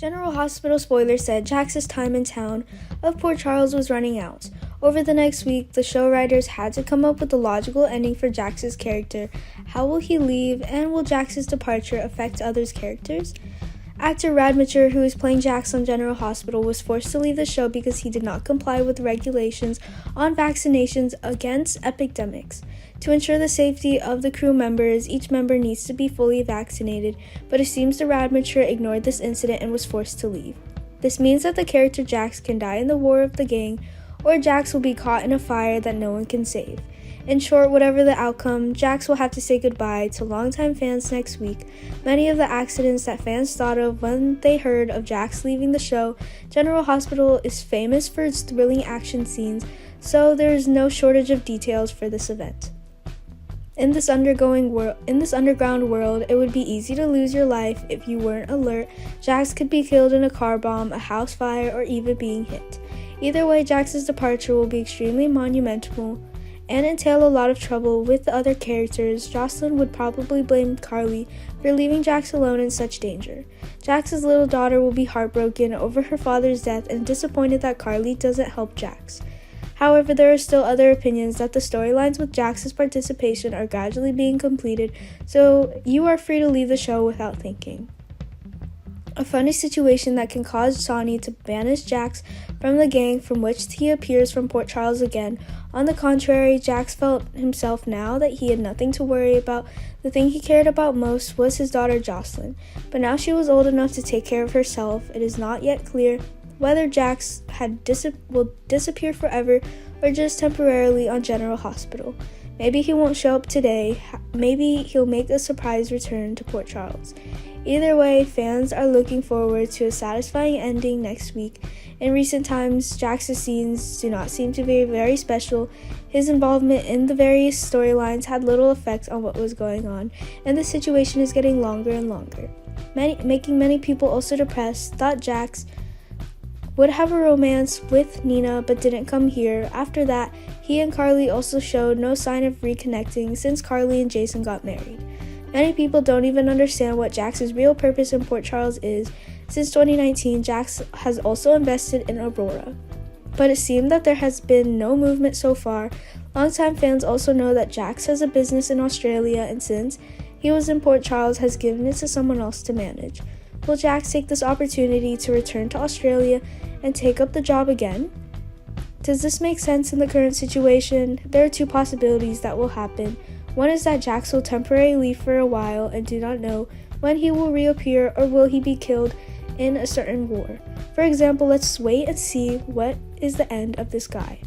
General Hospital Spoilers said Jax's time in town of Port Charles was running out. Over the next week, the show writers had to come up with a logical ending for Jax's character. How will he leave, and will Jax's departure affect others' characters? Actor Rademacher, who is playing Jax on General Hospital, was forced to leave the show because he did not comply with regulations on vaccinations against epidemics. To ensure the safety of the crew members, each member needs to be fully vaccinated, but it seems the Rademacher ignored this incident and was forced to leave. This means that the character Jax can die in the war of the gang, or Jax will be caught in a fire that no one can save. In short, whatever the outcome, Jax will have to say goodbye to longtime fans next week. Many of the accidents that fans thought of when they heard of Jax leaving the show. General Hospital is famous for its thrilling action scenes, so there is no shortage of details for this event. In this underground world, it would be easy to lose your life if you weren't alert. Jax could be killed in a car bomb, a house fire, or even being hit. Either way, Jax's departure will be extremely monumental and entail a lot of trouble with the other characters. Jocelyn would probably blame Carly for leaving Jax alone in such danger. Jax's little daughter will be heartbroken over her father's death and disappointed that Carly doesn't help Jax. However, there are still other opinions that the storylines with Jax's participation are gradually being completed, so you are free to leave the show without thinking. A funny situation that can cause Sonny to banish Jax from the gang from which he appears from Port Charles again. On the contrary, Jax felt himself now that he had nothing to worry about. The thing he cared about most was his daughter Jocelyn, but now she was old enough to take care of herself. It is not yet clear whether Jax will disappear forever or just temporarily on General Hospital. Maybe he won't show up today. Maybe he'll make a surprise return to Port Charles. Either way, fans are looking forward to a satisfying ending next week. In recent times, Jax's scenes do not seem to be very special. His involvement in the various storylines had little effect on what was going on, and the situation is getting longer and longer, making many people also depressed. Thought Jax would have a romance with Nina but didn't come here. After that, he and Carly also showed no sign of reconnecting since Carly and Jason got married. Many people don't even understand what Jax's real purpose in Port Charles is. Since 2019, Jax has also invested in Aurora, but it seemed that there has been no movement so far. Longtime fans also know that Jax has a business in Australia, and since he was in Port Charles, has given it to someone else to manage. Will Jax take this opportunity to return to Australia and take up the job again? Does this make sense in the current situation? There are two possibilities that will happen. One is that Jax will temporarily leave for a while and do not know when he will reappear, or will he be killed in a certain war. For example, let's wait and see what is the end of this guy.